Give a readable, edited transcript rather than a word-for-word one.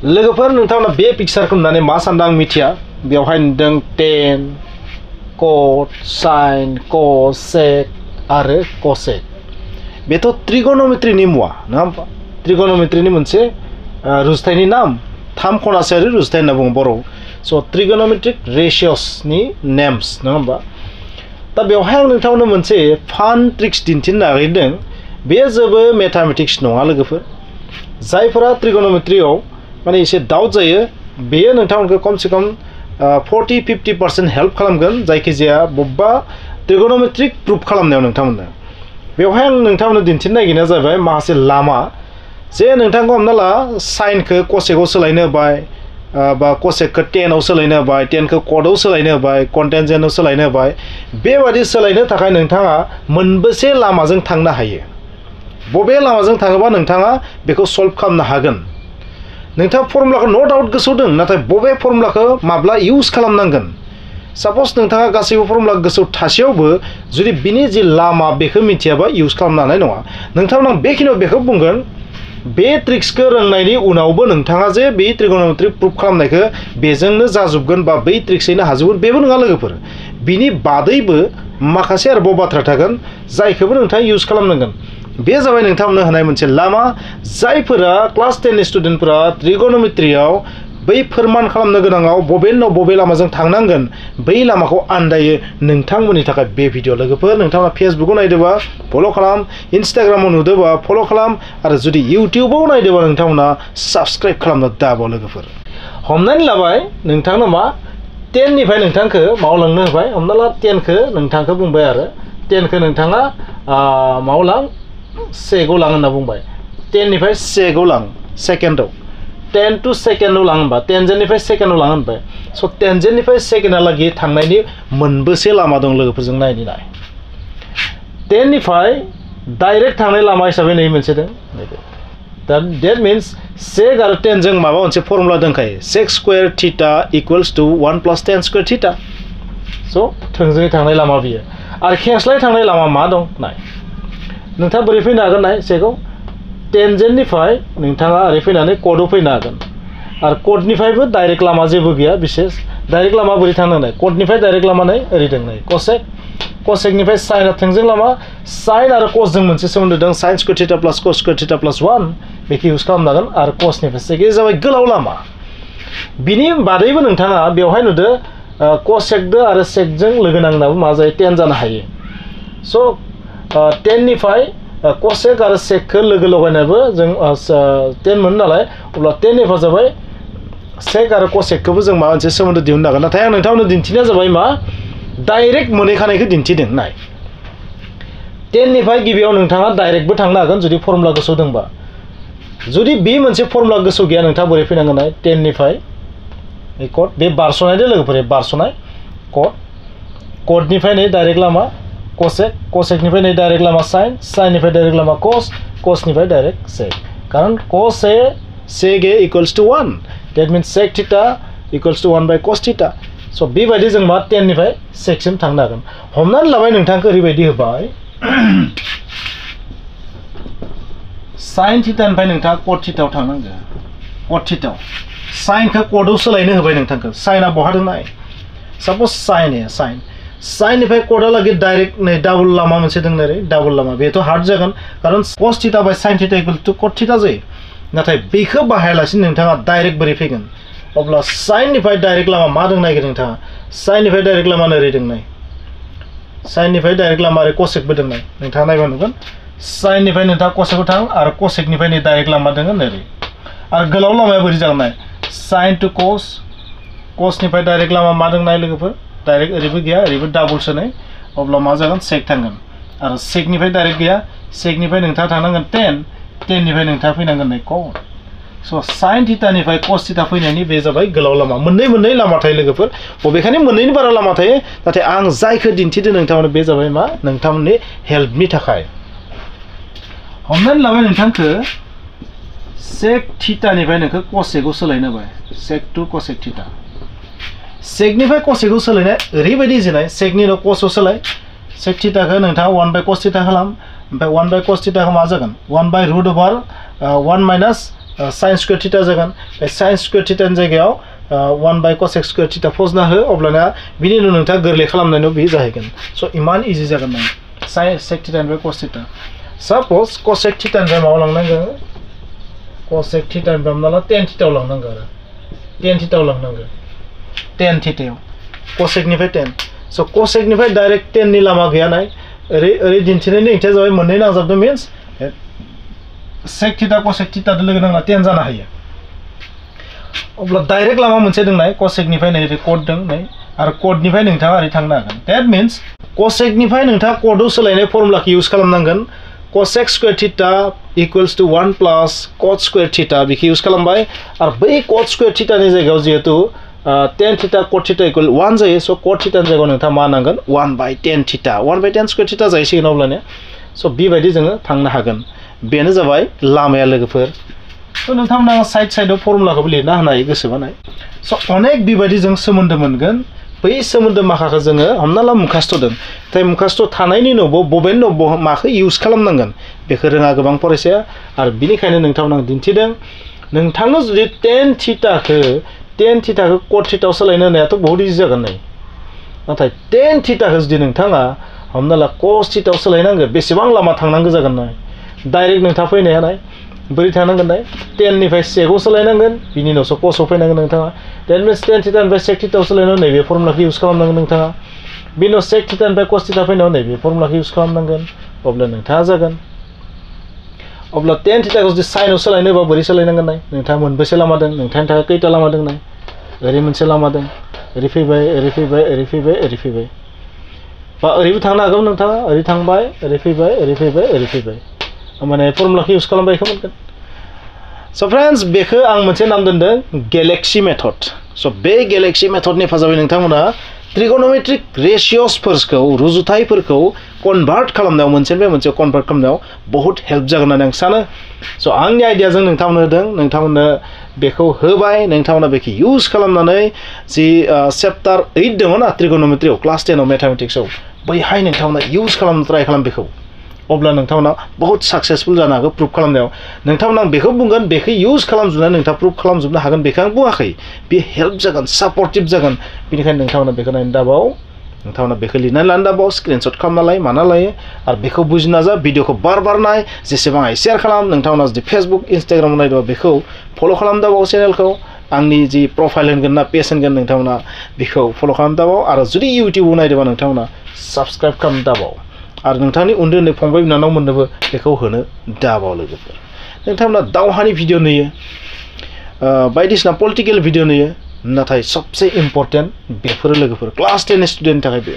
लोगोफोर नोंथांमोना बे पिक्चारखौ नुनानै मा सानदों आं मिथिया बेवहाय नुदों tan cot sin cos sec आरो cosec बेथ' ट्रिगोनोमेट्रिनि मुवा नङा होमबा ट्रिगोनोमेट्रिनि मोनसे रुजुथायनि नाम थाम खनासेयारि रुजुथाय होनना बुङो बर'आव स' ट्रिगोनोमेट्रिक रेशियसनि नेम्स नङा होमबा दा बेवहाय आं नोंथांमोननो मोनसे फान ट्रिक्स दिन्थिनो नागिरदों बे जेबो मेथामेटिक्स नङा लोगोफोर जायफोरा ट्रिगोनोमेट्रियाव माने एसे डाउट जायो बेयो नोंथांमोनखौ खमसे खम 40-50% हेल्प खालामगोन जायखिजाया बबेबा ट्रिगोनोमेट्रिक प्रुफ खालामनायाव नोंथांमोननो बेवहाय आं नोंथांमोननो दिन्थिनो नागिरनाया जाबाय माखासे लामा जे नोंथांखौ हमना ला साइनखौ कसेकआव सोलायनो होबाय बा कसेकखौ टेनआव सोलायनो होबाय टेनखौ कटआव सोलायनो होबाय कन्टेनजेन्टआव सोलायनो होबाय बेबादि सोलायनो थाखाय नोंथाङा मोनबेसे लामाजों थांनो हायो बबे लामाजों थाङोबा नोंथाङा बेखौ सल्भ खालामनो हागोन नोंथाङा फर्मुलाखौ नो डाउट गोसोआव दं नाथाय बबे फर्मुलाखौ माब्ला इउज खालामनांगोन साप'ज नोंथाङा गासैबो फर्मुला गोसोआव थासेयावबो जुदि बिनि जि लामा बेखौ मिथियाबा इउज खालामनो हानाय नङा नोंथांमोना बेखिनियाव बेखौ बुंगोन बे ट्रिक्सखौ रोंनायनि उनावबो नोंथाङा जे बे ट्रिगोनोमेट्रि प्रुफ खालामनायखौ बेजोंनो जाजोबगोन बा बै ट्रिक्सैनो हाजोबगोन बेबो नङा लोगोफोर बिनि बादैबो माखासे आरोबाव बाथ्रा थागोन जायखौबो नोंथाङा इउज खालामनांगोन बे जाबाय नोंथांमोननो होनाय मोनसे लामा जायफोरा क्लास 10 नि स्टुडेन्टफोरा ट्रिगोनोमेट्रियाव बै फोरमान खालामनो गोनाङाव बबे लामाजों थांनांगोन बै लामाखौ आन्दायो नोंथांमोननि थाखाय बे भिडिअ लोगोफोर नोंथाङा फेसबुकआव नायदोंबा फल' खालाम इन्स्टाग्रामाव नुदोंबा फल' खालाम आरो जुदि इउटिउबाव नायदोंबा नोंथांमोना साबस्क्राइब खालामनो दाबाव लोगोफोर हमनानै लाबाय नोंथांनो मा 10 निफ्राय नोंथांखौ मावलांनो होबाय हमना ला 10 खौ नोंथांखौ बुंबाय आरो 10 खौ नोंथाङा मावलां सेकआव लां होनना बुंबाय 10 निफ्राय सेकआव लां सेकेन्डआव 10 to सेकेन्डआव लां होनबा टेनजेन्टनिफ्राय सेकेन्डआव लां होनबाय स' टेनजेन्टनिफ्राय सेकेन्डहालागै थांनायनि मोनबेसे लामा दं लोगोफोरजों नायनि नाय 10 निफ्राय डाइरेक्ट थांनाय लामा हिसाबै नै मोनसे दं that means sec आरो 10 जों माबा मोनसे फर्मुला दंखायो sec square theta equals to 1 + tan square theta स' थोंजोङै थांनाय लामा बियो आरो खेंस्लाय थांनाय लामा मा दं नाय नोंथाङा बोरै फैनो हागोन नाय सेकआव टेनजेन्टनिफ्राय नोंथाङा ओरै फैनानै कटआव फैनो हागोन आरो कटनिफ्रायबो डाइरेक्ट लामा जेबो गैया बिसेस डाइरेक्ट लामा बोरै थांनांनाय कटनिफ्राय डाइरेक्ट लामा नै ओरै दं नै कसेकनिफ्राय साइनआ थोंजों लामा साइन आरो कसजों मोनसे सोमोन्दो दं साइन स्क्वायर थीटा प्लास कस स्क्वायर थीटा प्लास 1 बेखौ इउज खालामनो हागोन आरो कसनिफ्राय सेकआ जाबाय गोलाव लामा बिनि बादैबो नोंथाङा बेवहाय नुदो कसेकदो आरो सेकजों लोगो नांनाबो मा जायो 10 जानो हायो स' 10 निफ्राय कसेक आरो सेकखौ लोगो लगायनायबो जों 10 मोनो नालाय अब्ला 10 निफ्राय जाबाय सेक आरो कसेकखौबो जों माबा मोनसे सोमोन्दो दिहुननो हागोन नाथाय आं नोंथांमोननो दिन्थिनाया जाबाय मा डाइरेक्ट मोनहैखानायखौ दिन्थिदों नाय 10 निफ्राय गिबियाव नोंथाङा डाइरेक्टबो थांनो हागोन जुदि फर्मुला गोसोआव दंबा जुदि बे मोनसे फर्मुला गोसोआव गैया नोंथाङा बोरै फैनांगोन नाय 10 निफ्राय कट बे बारस'नाय दे लोगोफोर बारस'नाय कटनिफ्राय नै डाइरेक्ट लामा कसेकनिफ्राय नै डाइरेक्ट लामा साइननिफ्राय डाइरेक्ट लामा कसनिफ्राय डाइरेक्ट सेक कारण cos a sec a equals to 1 that means sec theta equals to 1 by cos थीटा स' बेबायदि जों मा 10 निफ्राय सेकसिम थांनो हागोन हमनानै लाबाय नोंथांखौ ओरैबायदि होबाय साइन थीटानिफ्राय नोंथाङा कट थीटायाव थांनांगौ कट थीटायाव साइनखौ कटआव सोलायनो होबाय नोंथांखौ साइनआ बहा दं नाय साप'ज साइननिफ्राय कटहालागै डाइरेक्ट नै डाबल लामा मोनसे दं ओरै डाबल लामा बेथ' हार्ड जागोन कारण cos theta by sin theta equal to cot theta जायो नाथाय बेखौ बाहायालासिनो नोंथाङा डाइरेक्ट बोरै फैगोन अब्ला साइननिफ्राय डाइरेक्ट लामा मा दं नायगोन नोंथाङा साइननिफ्राय डाइरेक्ट लामा ओरै दं नाय साइननिफ्राय डाइरेक्ट लामा ओरै कसेकबो दं नाय नोंथाङा नायबा नुगोन साइननिफ्राय नोंथाङा कसेकआव थां आरो कसेकनिफ्राय नै डाइरेक्ट लामा दङ ओरै आरो गोलाव लामाया बोरै जागोन नाय साइन टु कसनिफ्राय डाइरेक्ट लामा मा दं नाय लोगोफोर डाइरेक्ट ओरैबो गैया ओरैबो डाबल सोनाय अब्ला मा जागोन सेक थांगोन आरो सेकनिफ्राय डाइरेक्ट गैया सेकनिफ्राय नोंथाङा थांनांगोन 10 निफ्राय नोंथाङा फैनांगोन नै कट स' साइन थीटानिफ्राय कस थीटा फैनायनि बे जाबाय गोलाव लामा मोननै लामा थायो लोगोफोर बबेखानि मोननैनि बारा लामा थायो नाथाय आं जायखौ दिन्थिदों नोंथांमोननो बे जाबाय मा नोंथांमोननि हेल्पनि थाखाय हमनानै लाबाय नोंथांखौ सेक थीटानिफ्राय नोंखौ कसेकआव सोलायनो होबाय सेक टु कसेक थीटा सेकनिफ्राय कसेकआव सोलायनाय ओरैबायदि जिनाय सेकनि उनाव कसआव सोलाय सेक थीटाखौ नोंथाङा 1 by cos थीटा खालाम ओमफ्राय 1 by cos थीटाखौ मा जागोन 1 by √1 - sin square theta जागोन बे sin square theta नि जायगायाव 1 by cosec square theta फजना हो अब्लाना बिनि उनाव नोंथाङा गोरलै खालामनायाव बे जाहैगोन स' इमान इजि जागोन नों sin sec theta निफ्राय cos theta suppose cosec theta निफ्राय मायाव लांनांगोन cosec theta निफ्राय हमना ला tan theta आव लांनांगौ आरो tan theta आव लांनांगौ tan theta आव cosec निफ्राय tan स' cosec निफ्राय डाइरेक्ट tan नि लामा गैया नाय ओरै दिन्थिनायनि ओंथिया जाबाय मोननै नांजाबदों means sec theta cosec theta दो लोगो नांना tan जानो हायो अब्ला डाइरेक्ट लामा मोनसे दंनाय cosec निफ्राय नै cot दं नै आरो cot निफ्राय नोंथाङा ओरै थांनो हागोन दैट मीन्स cosec निफ्राय नोंथाङा cot आव सोलायनाय फर्मुलाखौ इउज खालामनांगोन cosec square theta equals to 1 plus cot square theta बेखौ इउज खालामबाय आरो बै cot square theta नि जायगायाव जिहेतु tan theta cot theta equal 1 जायो स' cot theta नि जायगायाव नोंथाङा मा नांगोन 1 by tan theta 1 by tan square theta जायसिगोन अब्लानिया स' बेबायदि जोङो थांनो हागोन बेनो जाबाय लामाया लोगोफोर स' नोंथांमोना साइड साइडआव फर्मुलाखौबो लिरना होनो हायो गोसोबानाय स' अनेक बेबायदि जों सोमोन्दो मोनगोन बै सोमोन्दो माखाखौ जोङो हमना ला मुखास्थ' दं नाथाय मुखास्थ' थानायनि उनाव बबेनि उनाव माखौ इउज खालामनांगोन बेखौ रोङा गोबां फरायसाया आरो बिनिखायनो नोंथांमोना दिन्थिदों नोंथांनो जुदि tan thetaखौ cot theta आव सोलायनो होनायाथ' बहुत इजि जागोन नै नाथाय tan thetaखौ जुदि नोंथाङा हमना ला cos theta आव सोलायनांगौ बेसेबां लामा थांनांगौ जागोन नाय डाइरेक्ट नोंथाङा फैनो हाया नाय बोरै थांनांगोन नाय tan निफ्राय sec आव सोलायनांगोन बिनि उनावसो cos आव फैनांगोन नोंथाङा that means tan theta निफ्राय sec theta आव सोलायनानै नैबे फर्मुलाखौ इउज खालामनांगोन नोंथाङा बिनि उनाव sec theta निफ्राय cos theta फैनायाव नैबे फर्मुलाखौ इउज खालामनांगोन अब्ला नोंथाङा जागोन अब्ला tan theta खौ जुदि sin आव सोलायनोबा बोरै सोलायनांगोन नाय नोंथाङा मोनबेसे लामा दं नोंथांनि थाखाय खैथा लामा दं नाय ओरै मोनसे लामा दं ओरै फैबाय ओरै फैबाय ओरै फैबाय ओरै फैबाय बा ओरैबो थांनो हागौ नोंथाङा ओरै थांबाय ओरै फैबाय ओरै फैबाय ओरै फैबाय माने फर्मुलाखौ इउज खालामबाय बेखौ मोनगोन स' फ्रेन्ड्स बेखौ आं मोनसे नाम दोनदों गैलेक्सि मेथड स' बे गैलेक्सि मेथडनि हेफाजाबै नोंथांमोना ट्रिगोनोमेट्रिक रेशिय'सफोरखौ रुजुथायफोरखौ कनभार्ट खालामनायाव मोनसेनिफ्राय मोनसे कनभार्ट खालामनायाव बहुत हेल्प जागोन होननानै आं सानो स' आंनि आइडियाजों नोंथांमोननो होदों नोंथांमोननो बेखौ होबाय नोंथांमोना बेखौ इउज खालामनानै जि चेप्टार 8 दङ ना ट्रिगोनोमेट्रियाव क्लास 10 आव मैथमेटिक्सआव बैहाय नोंथांमोना इउज खालामनो ट्राइ खालाम बेखौ अब्ला नोंथांमोना बहुत सक्सेसफुल जानो हागौ प्रुफ खालामनायाव नोंथांमोना आं बेखौ बुंगोन बेखौ इउज खालामजोबनानै नोंथाङा प्रुफ खालामजोबनो हागोन बेखौ आं बुङाखै बे हेल्प जागोन सापर्टिभ जागोन बेनिखायनो नोंथांमोना बेखौ नायनो दाबाव नोंथांमोना बेखौ लिरनानै लानो दाबाव स्क्रिनशट खालामना लायो माना लायो आरो बेखौ बुजिनो नाजा भिडिअखौ बार बार नाय जेसेबां हायो शेयार खालाम नोंथांमोना जुदि फेसबुक इन्स्टाग्रामाव नायदोंबा बेखौ फल' खालाम दाबाव चेनेलखौ आंनि जि प्रफाइल होनगोन ना पेज होनगोन नोंथांमोना बेखौ फल' खालाम दाबाव आरो जुदि इउटिउबाव नायदोंबा नोंथांमोना साबस्क्राइब खालाम दाबाव आरो नोंथांनि उन्दै उन्दै फंबाय बिनानावमोननोबो बेखौ होनो दाबाव लोगोफोर नोंथांमोना दावहानि भिडिअ नुयो बायदिसिना पलिटिकेल भिडिअ नुयो नाथाय सबसे इम्पर्टेन्ट बेफोरो लोगोफोर क्लास 10 स्टुडेन्टनि थाखाय बे